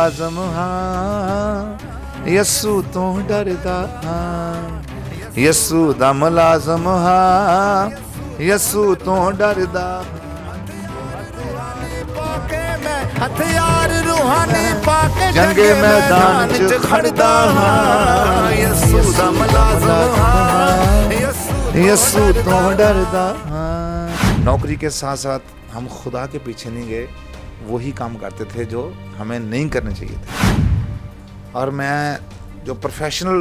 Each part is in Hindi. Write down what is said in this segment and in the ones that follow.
मुलाजम हाँ यस्सू तो डरदा हाँ यस्सू दा मुलाजम हाँ यस्सू तो डरदा हथियार रूहानी पाके जंगे मैदान च खड़दा हाँ यस्सू दा मुलाजम हाँ यस्सू तो डरदा हाँ। नौकरी के साथ साथ हम खुदा के पीछे नहीं गए, वही काम करते थे जो हमें नहीं करने चाहिए थे। और मैं जो प्रोफेशनल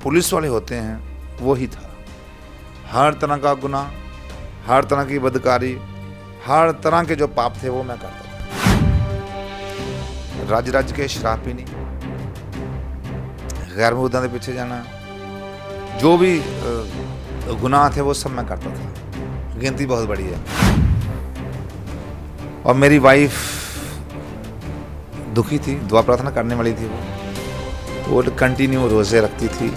पुलिस वाले होते हैं वही था। हर तरह का गुनाह, हर तरह की बदकारी, हर तरह के जो पाप थे वो मैं करता था। राज्य राज्य के शराब पीनी, गैर मुर्दा के पीछे जाना, जो भी गुनाह थे वो सब मैं करता था। गिनती बहुत बड़ी है। और मेरी वाइफ दुखी थी, दुआ प्रार्थना करने वाली थी। वो कंटिन्यू रोज़े रखती थी,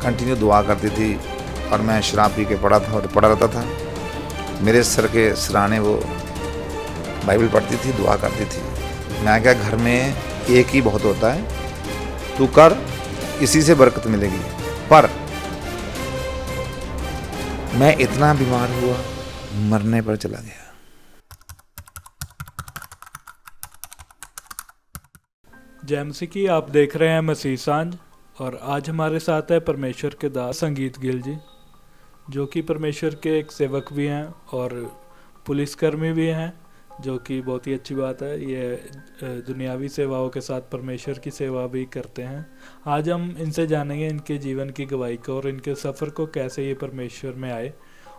कंटिन्यू दुआ करती थी और मैं शराब पी के पड़ा रहता था। मेरे सर के सिराने वो बाइबल पढ़ती थी, दुआ करती थी। मैं क्या, घर में एक ही बहुत होता है, तू कर, इसी से बरकत मिलेगी। पर मैं इतना बीमार हुआ, मरने पर चला गया। जय मसीह की। आप देख रहे हैं मसीह सांझ और आज हमारे साथ है परमेश्वर के दास संगीत गिल जी, जो कि परमेश्वर के एक सेवक भी हैं और पुलिसकर्मी भी हैं, जो कि बहुत ही अच्छी बात है। ये दुनियावी सेवाओं के साथ परमेश्वर की सेवा भी करते हैं। आज हम इनसे जानेंगे इनके जीवन की गवाही को और इनके सफ़र को, कैसे ये परमेश्वर में आए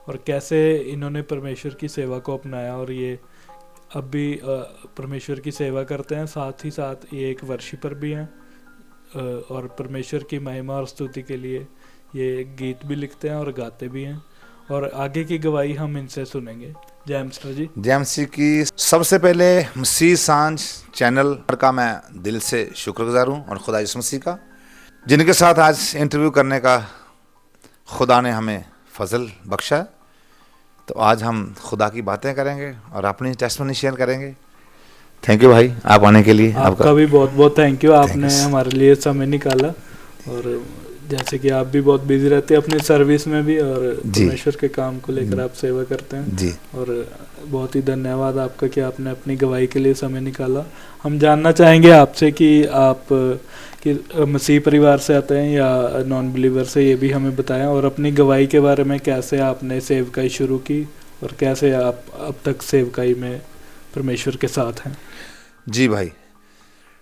और कैसे इन्होंने परमेश्वर की सेवा को अपनाया और ये अब भी परमेश्वर की सेवा करते हैं। साथ ही साथ ये एक वर्शिपर भी हैं और परमेश्वर की महिमा और स्तुति के लिए ये गीत भी लिखते हैं और गाते भी हैं। और आगे की गवाही हम इनसे सुनेंगे। जय मसीह जी। जय मसीह की। सबसे पहले मसीह सांझ चैनल का मैं दिल से शुक्रगुजार हूँ और खुदा यीशु मसीह का, जिनके साथ आज इंटरव्यू करने का खुदा ने हमें फजल बख्शा। तो आज हम खुदा की बातें करेंगे और अपनी टेस्टमनी शेयर करेंगे। थैंक यू भाई, आप आने के लिए। आपका भी बहुत बहुत थैंक यू, आपने हमारे लिए समय निकाला। और जैसे कि आप भी बहुत बिजी रहते हैं अपनी सर्विस में भी और परमेश्वर के काम को लेकर आप सेवा करते हैं जी। और बहुत ही धन्यवाद आपका कि आपने अपनी गवाही के लिए समय निकाला। हम जानना चाहेंगे आपसे कि आप कि मसीह परिवार से आते हैं या नॉन बिलीवर से, ये भी हमें बताएं। और अपनी गवाही के बारे में, कैसे आपने सेवकाई शुरू की और कैसे आप अब तक सेवकाई में परमेश्वर के साथ हैं। जी भाई,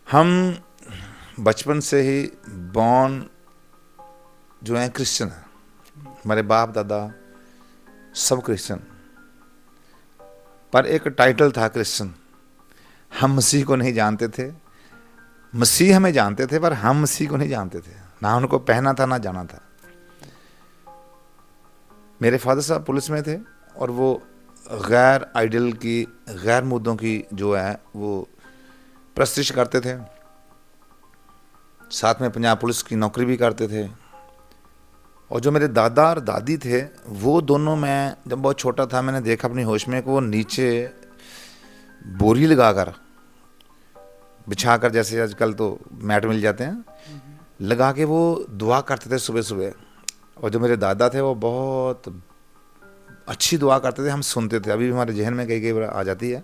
हम बचपन से ही बॉर्न जो हैं क्रिश्चियन हैं। हमारे बाप दादा सब क्रिश्चियन, पर एक टाइटल था क्रिश्चियन। हम मसीह को नहीं जानते थे, मसीह हमें जानते थे पर हम मसीह को नहीं जानते थे, ना उनको पहना था ना जाना था। मेरे फादर साहब पुलिस में थे और वो गैर आइडल की, गैर मुद्दों की जो है वो प्रस्तिश करते थे। साथ में पंजाब पुलिस की नौकरी भी करते थे। और जो मेरे दादा और दादी थे वो दोनों, मैं जब बहुत छोटा था मैंने देखा अपनी होश में कि वो नीचे बोरी लगाकर, बिछाकर, जैसे आजकल तो मैट मिल जाते हैं, लगा के वो दुआ करते थे सुबह सुबह। और जो मेरे दादा थे वो बहुत अच्छी दुआ करते थे, हम सुनते थे। अभी भी हमारे जहन में कई कई बार आ जाती है।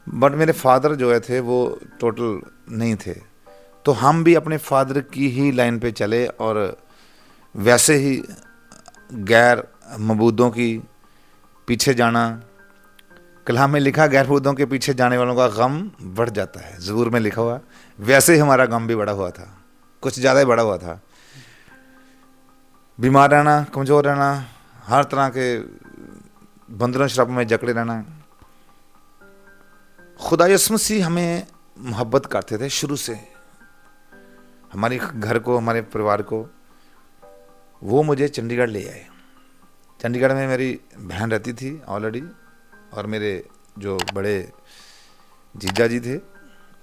बट मेरे फादर जो है थे वो टोटल नहीं थे। तो हम भी अपने फादर की ही लाइन पे चले और वैसे ही गैर मबूदों की पीछे जाना। कलाम में लिखा, गैर मबूदों के पीछे जाने वालों का गम बढ़ जाता है, ज़बूर में लिखा हुआ। वैसे ही हमारा गम भी बढ़ा हुआ था, कुछ ज़्यादा ही बढ़ा हुआ था। बीमार रहना, कमज़ोर रहना, हर तरह के बंदरों शराबों में जकड़े रहना। खुदा यीशु मसीह हमें मोहब्बत करते थे शुरू से, हमारे घर को, हमारे परिवार को। वो मुझे चंडीगढ़ ले आए। चंडीगढ़ में मेरी बहन रहती थी ऑलरेडी, और मेरे जो बड़े जीजा जी थे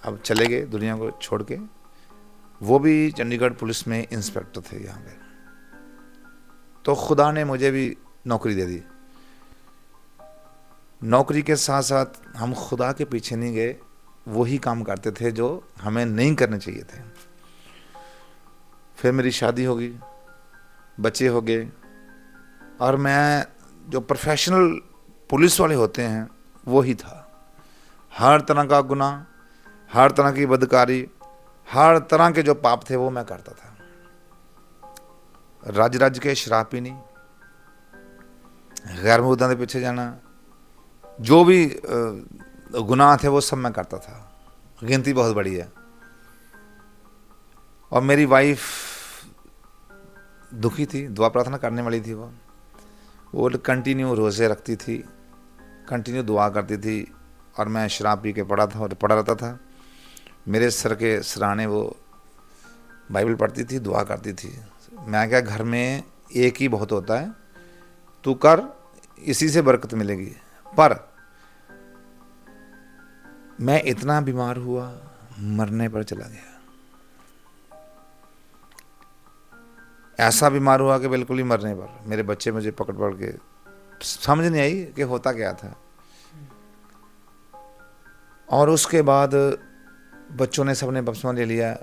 अब चले गए दुनिया को छोड़ के। वो भी चंडीगढ़ पुलिस में इंस्पेक्टर थे यहाँ पे। तो खुदा ने मुझे भी नौकरी दे दी। नौकरी के साथ साथ हम खुदा के पीछे नहीं गए, वही काम करते थे जो हमें नहीं करने चाहिए थे। फिर मेरी शादी हो गई, बच्चे हो गए, और मैं जो प्रोफेशनल पुलिस वाले होते हैं वही था। हर तरह का गुनाह, हर तरह की बदकारी, हर तरह के जो पाप थे वो मैं करता था। रज रज के शराब पीनी, गैर मौजूदा के पीछे जाना, जो भी गुनाह थे वो सब मैं करता था। गिनती बहुत बड़ी है। और मेरी वाइफ दुखी थी, दुआ प्रार्थना करने वाली थी। वो कंटिन्यू रोज़े रखती थी, कंटिन्यू दुआ करती थी, और मैं शराब पी के पड़ा था और पड़ा रहता था। मेरे सर के सराहने वो बाइबल पढ़ती थी, दुआ करती थी। मैं क्या, घर में एक ही बहुत होता है, तू कर, इसी से बरकत मिलेगी। पर मैं इतना बीमार हुआ, मरने पर चला गया। ऐसा बीमार हुआ कि बिल्कुल ही मरने पर मेरे बच्चे मुझे पकड़ पकड़ के, समझ नहीं आई कि होता क्या था। और उसके बाद बच्चों ने सबने बपतिस्मा ले लिया,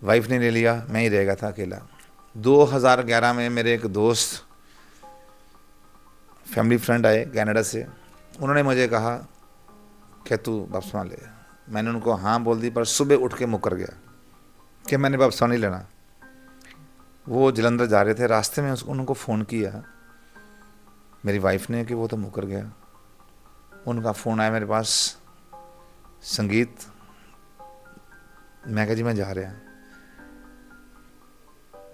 वाइफ ने ले लिया, मैं ही रह गया था अकेला। 2011 में मेरे एक दोस्त, फैमिली फ्रेंड आए कनाडा से। उन्होंने मुझे कहा कि तू बपतिस्मा ले। मैंने उनको हाँ बोल दी, पर सुबह उठ के मुकर गया कि मैंने बपतिस्मा नहीं लेना। वो जलंधर जा रहे थे, रास्ते में उनको फ़ोन किया मेरी वाइफ ने कि वो तो मुकर गया। उनका फ़ोन आया मेरे पास, संगीत, मैं कहा जी मैं जा रहा।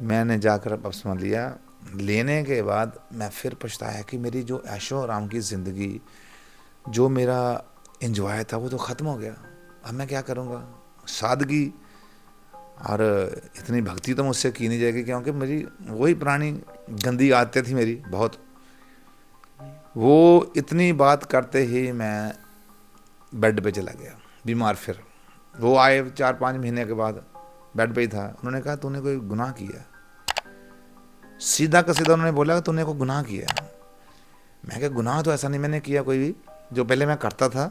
मैंने जाकर बपतिस्मा लिया। लेने के बाद मैं फिर पछताया कि मेरी जो ऐशो आराम की ज़िंदगी, जो मेरा एंजॉय था, वो तो ख़त्म हो गया। अब मैं क्या करूँगा। सादगी और इतनी भक्ति तो मुझसे की नहीं जाएगी, क्योंकि मेरी वही पुरानी गंदी आदतें थी मेरी बहुत। वो इतनी बात करते ही मैं बेड पे चला गया बीमार। फिर वो आए 4-5 महीने के बाद, बेड पे ही था। उन्होंने कहा तूने कोई गुनाह किया? सीधा का सीधा उन्होंने बोला कि तूने कोई गुनाह किया। मैं क्या, गुनाह तो ऐसा नहीं मैंने किया कोई भी, जो पहले मैं करता था।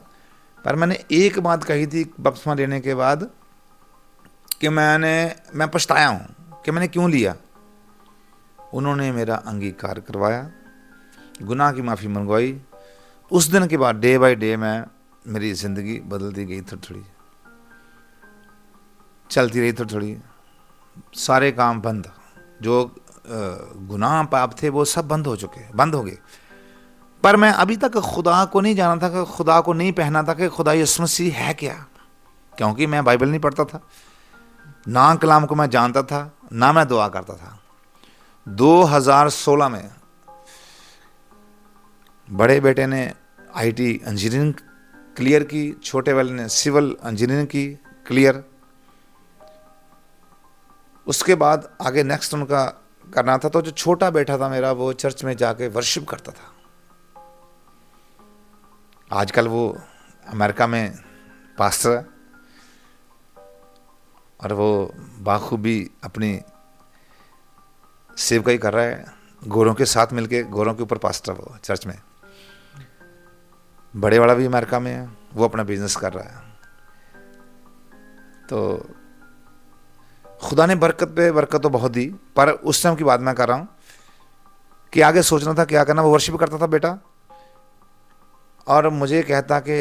पर मैंने एक बात कही थी बपतिस्मा लेने के बाद कि मैं पछताया हूँ कि मैंने क्यों लिया। उन्होंने मेरा अंगीकार करवाया, गुनाह की माफ़ी मंगवाई। उस दिन के बाद डे बाय डे मेरी ज़िंदगी बदलती गई, थोड़ी थोड़ी चलती रही, थोड़ी थोड़ी सारे काम बंद। जो गुनाह पाप थे वो सब बंद हो गए। पर मैं अभी तक खुदा को नहीं जाना था, कि खुदा को नहीं पहना था कि खुदा यीशु मसीह है क्या, क्योंकि मैं बाइबल नहीं पढ़ता था, ना कलाम को मैं जानता था, ना मैं दुआ करता था। 2016 में बड़े बेटे ने आईटी इंजीनियरिंग क्लियर की, छोटे वाले ने सिविल इंजीनियरिंग की क्लियर। उसके बाद आगे नेक्स्ट उनका करना था। तो जो छोटा बेटा था मेरा, वो चर्च में जाके वर्शिप करता था। आजकल वो अमेरिका में पास्टर है, और वो बाखूबी अपनी सेवकाई कर रहा है, गोरों के साथ मिलके, गोरों के ऊपर पास्टर वो चर्च में। बड़े वाला भी अमेरिका में है, वो अपना बिजनेस कर रहा है। तो खुदा ने बरकत पे बरकत तो बहुत दी, पर उस टाइम की बात मैं कर रहा हूँ कि आगे सोचना था क्या करना। वो वर्शिप करता था बेटा, और मुझे कहता कि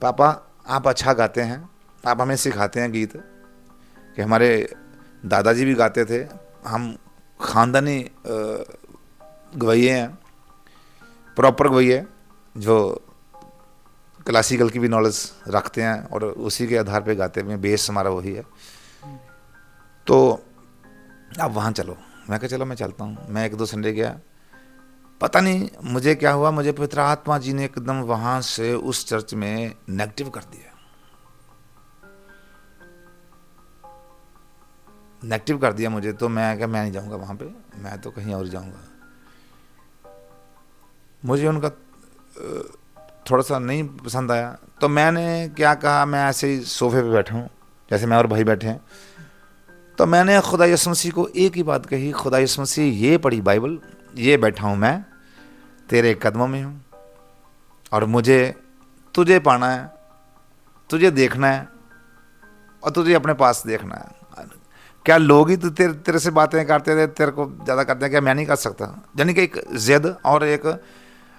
पापा आप अच्छा गाते हैं, आप हमें सिखाते हैं गीत, कि हमारे दादाजी भी गाते थे, हम ख़ानदानी गवैये हैं, प्रॉपर गवैये, जो क्लासिकल की भी नॉलेज रखते हैं और उसी के आधार पे गाते हैं, बेस हमारा वही है। तो आप वहाँ चलो। मैं कहा चलो मैं चलता हूँ। मैं 1-2 संडे गया, पता नहीं मुझे क्या हुआ, मुझे पवित्र आत्मा जी ने एकदम वहाँ से उस चर्च में नेगेटिव कर दिया, नेगेटिव कर दिया मुझे। तो मैं क्या, मैं नहीं जाऊँगा वहाँ पे, मैं तो कहीं और जाऊँगा। मुझे उनका थोड़ा सा नहीं पसंद आया। तो मैंने क्या कहा, मैं ऐसे ही सोफे पे बैठा हूँ, जैसे मैं और भाई बैठे हैं। तो मैंने खुदा यीशु मसीह को एक ही बात कही, खुदा यीशु मसीह ये पढ़ी बाइबल, ये बैठा हूँ मैं तेरे कदमों में हूँ, और मुझे तुझे पाना है, तुझे देखना है और तुझे अपने पास देखना है। क्या लोग ही तो तेरे से बातें करते थे, तेरे को ज़्यादा करते हैं, क्या मैं नहीं कर सकता? यानी कि एक जिद और एक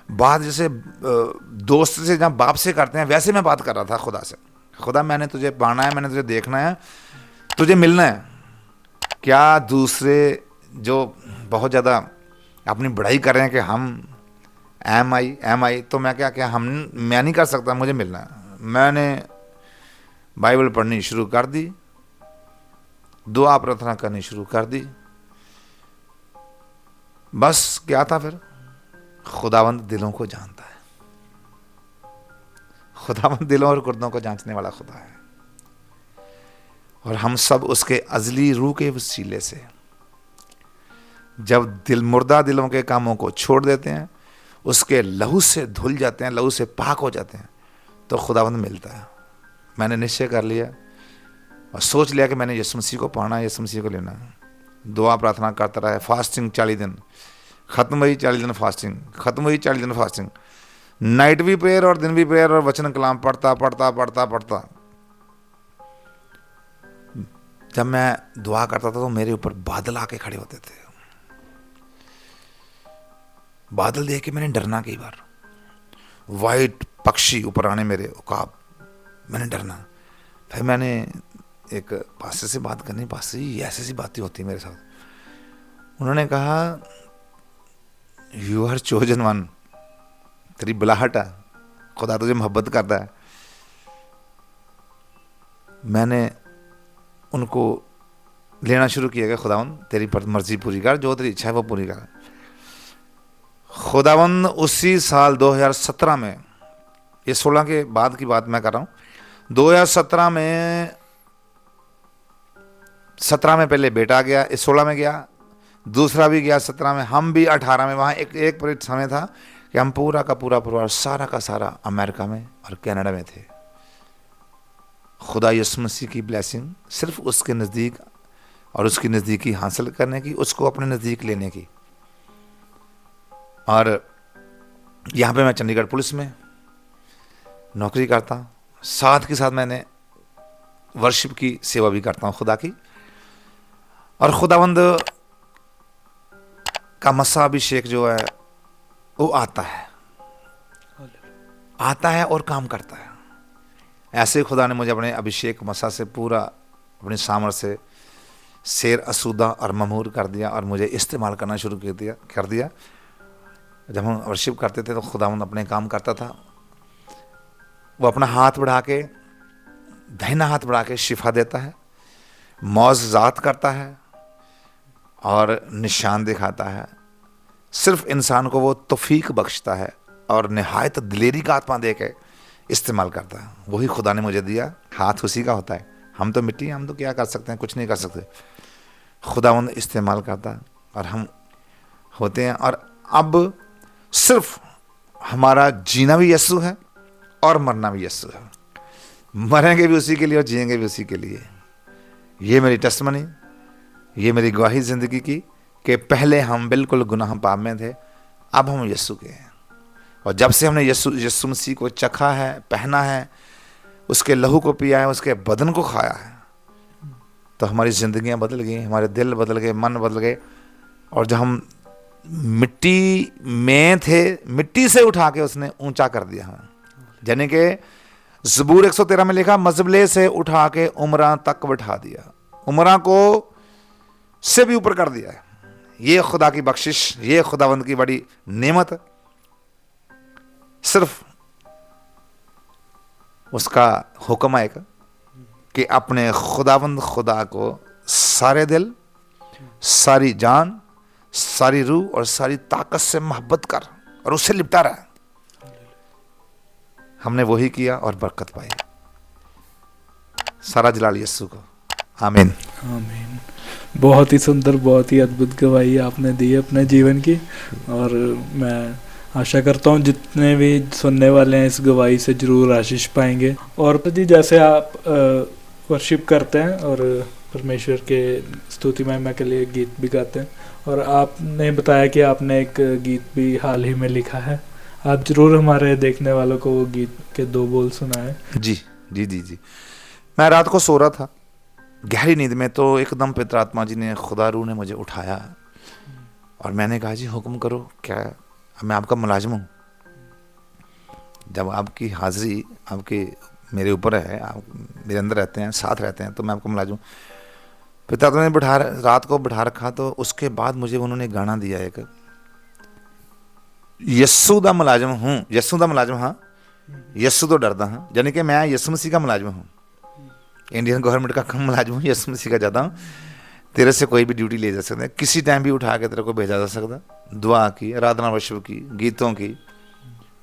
बात जैसे दोस्त से जहाँ बाप से करते हैं, वैसे मैं बात कर रहा था खुदा से। खुदा मैंने तुझे पाना है, मैंने तुझे देखना है, तुझे मिलना है। क्या दूसरे जो बहुत ज़्यादा अपनी बढ़ाई कर रहे हैं कि हम एम आई, तो मैं क्या मैं नहीं कर सकता, मुझे मिलना है। मैंने बाइबल पढ़नी शुरू कर दी, दुआ प्रार्थना करनी शुरू कर दी। बस क्या था फिर, खुदावंद दिलों को जानता है। खुदावंद दिलों और गुर्दों को जांचने वाला खुदा है। और हम सब उसके अजली रूह के वसीले से जब मुर्दा दिलों के कामों को छोड़ देते हैं, उसके लहू से धुल जाते हैं, लहू से पाक हो जाते हैं, तो खुदावंद मिलता है। मैंने निश्चय कर लिया और सोच लिया कि मैंने यीशु मसीह को पाना है, यीशु मसीह को लेना है। दुआ प्रार्थना करता रहा, फास्टिंग 40 दिन खत्म हुई, 40 दिन फास्टिंग खत्म हुई, 40 दिन फास्टिंग, नाइट भी प्रेयर और दिन भी प्रेयर और वचन कलाम पढ़ता पढ़ता पढ़ता पढ़ता। जब मैं दुआ करता था तो मेरे ऊपर बादल आके खड़े होते थे। बादल देख के मैंने डरना, कई बार वाइट पक्षी ऊपर आने मेरे उकाब, मैंने डरना। फिर मैंने एक पास्टर से बात करनी, पास्टर जी ऐसी सी बातें होती मेरे साथ। उन्होंने कहा यू आर चोजन वन, तेरी बुलाहट है, खुदा तुझे मोहब्बत करता है। मैंने उनको लेना शुरू किया कि खुदावंद तेरी मर्जी पूरी कर, जो तेरी इच्छा है वो पूरी कर। खुदावंद उसी साल 2017 में, ये 16 के बाद की बात मैं कर रहा हूँ, 2017 में 17 में पहले बेटा गया, इस 16 में गया, दूसरा भी गया 17 में, हम भी 18 में। वहाँ एक समय था कि हम पूरा का पूरा परिवार सारा का सारा अमेरिका में और कनाडा में थे। खुदा यीशु मसीह की ब्लेसिंग सिर्फ उसके नज़दीक और उसकी नज़दीकी हासिल करने की, उसको अपने नज़दीक लेने की। और यहाँ पे मैं चंडीगढ़ पुलिस में नौकरी करता हूँ, साथ के साथ मैंने वर्शिप की सेवा भी करता हूँ खुदा की। और खुदावंद का मसा अभिषेक जो है वो आता है और काम करता है। ऐसे खुदा ने मुझे अपने अभिषेक मसा से पूरा अपनी सामर्थ से शेर असूदा और ममूर कर दिया और मुझे इस्तेमाल करना शुरू कर दिया। जब हम वर्शिप करते थे तो खुदावंद अपने काम करता था। वो अपना हाथ बढ़ा के, दाहिना हाथ बढ़ा के शिफा देता है, मौजज़ात करता है और निशान दिखाता है। सिर्फ इंसान को वो तौफीक बख्शता है और निहायत दिलेरी का आत्मा दे के इस्तेमाल करता है। वही खुदा ने मुझे दिया, हाथ उसी का होता है। हम तो मिट्टी, हम तो क्या कर सकते हैं, कुछ नहीं कर सकते। खुदावंद इस्तेमाल करता है और हम होते हैं। और अब सिर्फ हमारा जीना भी यीशु है और मरना भी यीशु है। मरेंगे भी उसी के लिए और जिएंगे भी उसी के लिए। ये मेरी टेस्टमनी, ये मेरी गवाही ज़िंदगी की कि पहले हम बिल्कुल गुनाह पाप में थे, अब हम यीशु के हैं। और जब से हमने यीशु मसीह को चखा है, पहना है, उसके लहू को पिया है, उसके बदन को खाया है, तो हमारी ज़िंदगियाँ बदल गई, हमारे दिल बदल गए, मन बदल गए। और जब हम मिट्टी में थे, मिट्टी से उठा के उसने ऊंचा कर दिया हमें। यानी कि ज़बूर 113 में लिखा, मजबले से उठा के उमरा तक बैठा दिया, उमरा को से भी ऊपर कर दिया है। ये खुदा की बख्शिश, ये खुदावंद की बड़ी नेमत। सिर्फ उसका हुक्म है कि अपने खुदावंद खुदा को सारे दिल, सारी जान, सारी रूह और सारी ताकत से मोहब्बत कर और उससे लिपटा रहा। हमने वही किया और बरकत पाई। सारा जलाल यीशु को। आमीन आमीन। बहुत ही सुंदर, बहुत ही अद्भुत गवाही आपने दी है अपने जीवन की। और मैं आशा करता हूँ जितने भी सुनने वाले हैं इस गवाही से जरूर आशीष पाएंगे। और जी, जैसे आप वर्शिप करते हैं और परमेश्वर के स्तुति महिमा के लिए गीत भी गाते हैं, और आपने बताया कि आपने एक गीत भी हाल ही में लिखा है। आप जरूर हमारे देखने वालों को वो गीत के 2 बोल सुनाएं। जी। जी जी जी। मैं रात को सो रहा था गहरी नींद में, तो एकदम पितर आत्मा जी ने, खुदा रूह ने मुझे उठाया और मैंने कहा जी हुक्म करो, क्या मैं आपका मुलाजिम हूँ। जब आपकी हाजिरी आपके मेरे ऊपर है, आप मेरे अंदर रहते हैं, साथ रहते हैं, तो मैं आपका मुलाजिम हूँ। पिता आत्मा ने रात को बिठा रखा। तो उसके बाद मुझे उन्होंने गाना दिया एक, यस्सू दा मुलाजिम हूँ, यस्सू दा मुलाजिम, हाँ यस्सू तो डरदा हाँ, यानी कि मैं यस्सू मसीह का मुलाजिम हूँ। इंडियन गवर्नमेंट का कम मुलाजिम हूँ, यस्सू मसीह का ज़्यादा हूँ। तेरे से कोई भी ड्यूटी ले जा सकता है, किसी टाइम भी उठा के तेरे को भेजा जा सकता। दुआ की, आराधना वर्षिप की, गीतों की,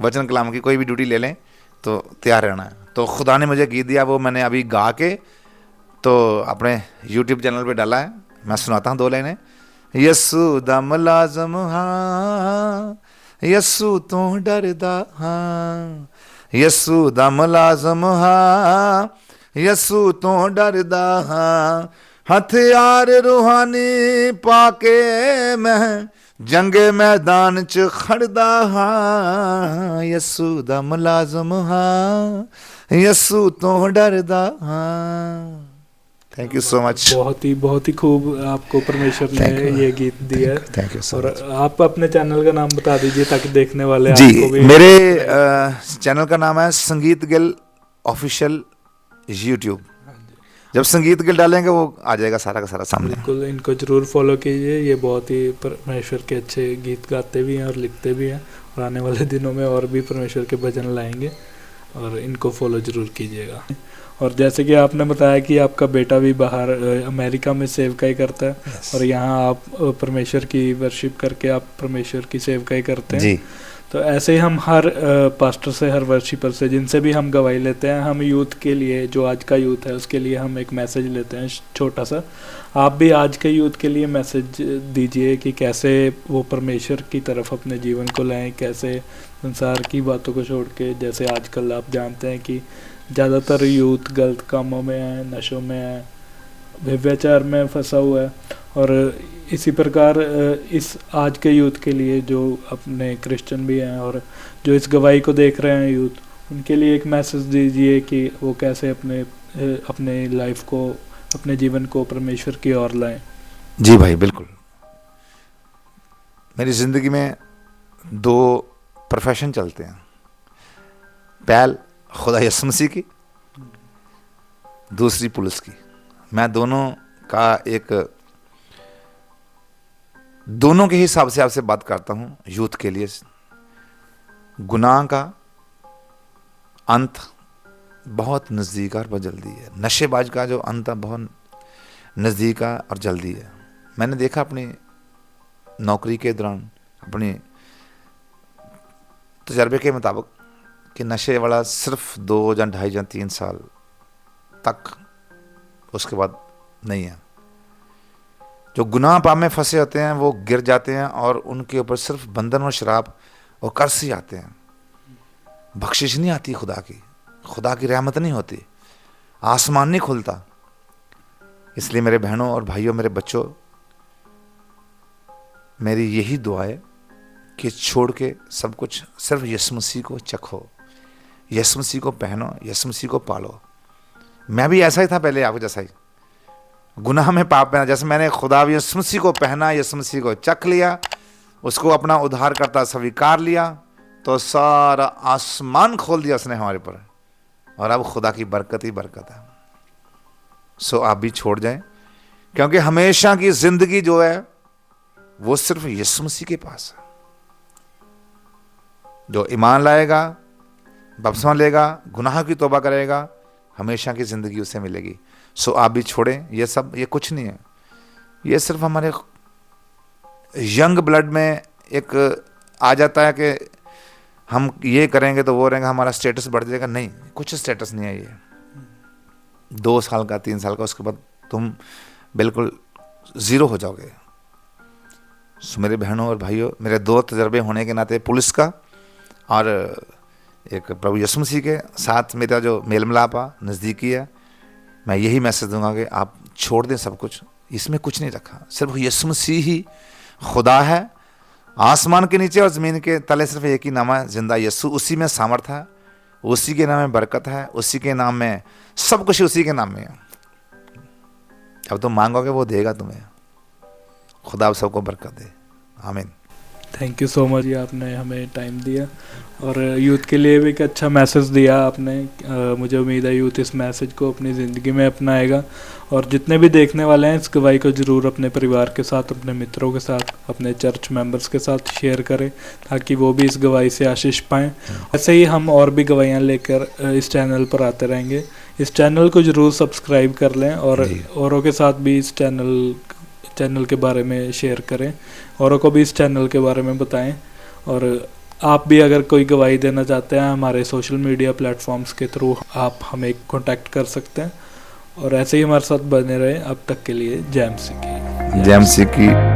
वचन कलाम की, कोई भी ड्यूटी ले लें तो तैयार रहना है। तो खुदा ने मुझे गीत दिया, वो मैंने अभी गा के तो अपने यूट्यूब चैनल पे डाला है। मैं सुनाता हूँ 2 लाइनें। यस्सू दा मुलाज़म हाँ, यस्सू तो डरदा हाँ, यस्सू दा मुलाज़म हाँ, यस्सू तो डरदा हाँ, हथियार रूहानी पाके मैं जंगे मैदान च खड़दा हाँ, यस्सू दा मुलाज़म हाँ, यस्सू तो डरदा हाँ। Thank you so much. बहुत ही खूब आपको परमेश्वर ने ये गीत दिया है। थैंक यू सो और मच। आप अपने चैनल का नाम बता दीजिए ताकि देखने वाले जी, आपको भी। मेरे चैनल का नाम है संगीत गिल ऑफिशियल यूट्यूब। जब संगीत गिल डालेंगे वो आ जाएगा सारा का सारा सामने। बिल्कुल, इनको जरूर फॉलो कीजिए। ये बहुत ही परमेश्वर के अच्छे गीत गाते भी हैं और लिखते भी हैं, और आने वाले दिनों में और भी परमेश्वर के भजन लाएंगे, और इनको फॉलो जरूर कीजिएगा। और जैसे कि आपने बताया कि आपका बेटा भी बाहर अमेरिका में सेवकाई करता है, और यहाँ आप परमेश्वर की वर्शिप करके आप परमेश्वर की सेवकाई करते हैं जी। तो ऐसे ही हम हर पास्टर से, हर वर्शिपर से, जिनसे भी हम गवाही लेते हैं, हम यूथ के लिए, जो आज का यूथ है उसके लिए हम एक मैसेज लेते हैं छोटा सा। आप भी आज के यूथ के लिए मैसेज दीजिए कि कैसे वो परमेश्वर की तरफ अपने जीवन को लाएं, कैसे संसार की बातों को छोड़ के, जैसे आजकल आप जानते हैं कि ज़्यादातर यूथ गलत कामों में है, नशों में है, व्यभिचार में फंसा हुआ है। और इसी प्रकार इस आज के यूथ के लिए, जो अपने क्रिश्चियन भी हैं और जो इस गवाही को देख रहे हैं यूथ, उनके लिए एक मैसेज दीजिए कि वो कैसे अपने लाइफ को, अपने जीवन को परमेश्वर की ओर लाएं। जी भाई, बिल्कुल। मेरी ज़िंदगी में 2 प्रोफेशन चलते हैं। पहल खुदा यीशु मसीह की, दूसरी पुलिस की। मैं दोनों के हिसाब से आपसे बात करता हूँ। यूथ के लिए गुनाह का अंत बहुत नज़दीक और बहुत जल्दी है। नशेबाज का जो अंत है बहुत नज़दीक है और जल्दी है। मैंने देखा अपनी नौकरी के दौरान, अपने तजर्बे के मुताबिक, कि नशे वाला सिर्फ 2 या 2.5 या 3 साल तक, उसके बाद नहीं है। जो गुनाह पाप में फंसे होते हैं वो गिर जाते हैं और उनके ऊपर सिर्फ बंधन और शराब और कर्ज ही आते हैं। बख्शिश नहीं आती खुदा की रहमत नहीं होती, आसमान नहीं खुलता। इसलिए मेरे बहनों और भाइयों, मेरे बच्चों, मेरी यही दुआ है कि छोड़ के सब कुछ सिर्फ यीशु मसीह को चखो, यीशु मसीह को पहनो, यीशु मसीह को पालो। मैं भी ऐसा ही था पहले, आपको जैसा ही गुनाह में, पाप में। जैसे मैंने खुदा यीशु मसीह को पहना, यीशु मसीह को चख लिया, उसको अपना उद्धारकर्ता स्वीकार लिया, तो सारा आसमान खोल दिया उसने हमारे पर, और अब खुदा की बरकत ही बरकत है। सो आप भी छोड़ जाएं, क्योंकि हमेशा की जिंदगी जो है वो सिर्फ यीशु मसीह के पास है। जो ईमान लाएगा, बपतिस्मा लेगा, गुनाह की तौबा करेगा, हमेशा की ज़िंदगी उसे मिलेगी। सो आप भी छोड़ें ये सब। ये कुछ नहीं है, ये सिर्फ हमारे यंग ब्लड में एक आ जाता है कि हम ये करेंगे तो वो रहेंगे, हमारा स्टेटस बढ़ जाएगा। नहीं, कुछ स्टेटस नहीं है ये। 2 साल का, 3 साल का, उसके बाद तुम बिल्कुल ज़ीरो हो जाओगे। सो मेरे बहनों और भाइयों, मेरे 2 तजर्बे होने के नाते, पुलिस का और एक प्रभु यीशु मसीह के साथ मेरा जो मेल मिलाप नज़दीकी है, मैं यही मैसेज दूंगा कि आप छोड़ दें सब कुछ। इसमें कुछ नहीं रखा, सिर्फ यीशु मसीह ही खुदा है। आसमान के नीचे और ज़मीन के तले सिर्फ एक ही नाम है, जिंदा यीशु। उसी में सामर्थ है, उसी के नाम में बरकत है, उसी के नाम में सब कुछ, उसी के नाम में है। अब तुम मांगोगे वो देगा तुम्हें। खुदा आप सबको बरकत दे, आमीन। थैंक यू सो मच, ये आपने हमें टाइम दिया और यूथ के लिए भी एक अच्छा मैसेज दिया आपने। मुझे उम्मीद है यूथ इस मैसेज को अपनी ज़िंदगी में अपनाएगा और जितने भी देखने वाले हैं इस गवाही को ज़रूर अपने परिवार के साथ, अपने मित्रों के साथ, अपने चर्च मेंबर्स के साथ शेयर करें ताकि वो भी इस गवाही से आशीष पाएँ। ऐसे ही हम और भी गवाहियाँ लेकर इस चैनल पर आते रहेंगे। इस चैनल को ज़रूर सब्सक्राइब कर लें और जी। औरों के साथ भी इस चैनल के बारे में शेयर करें, औरों को भी इस चैनल के बारे में बताएं। और आप भी अगर कोई गवाही देना चाहते हैं हमारे सोशल मीडिया प्लेटफॉर्म्स के थ्रू आप हमें कांटेक्ट कर सकते हैं। और ऐसे ही हमारे साथ बने रहे। अब तक के लिए जय मसीह की। जय मसीह की।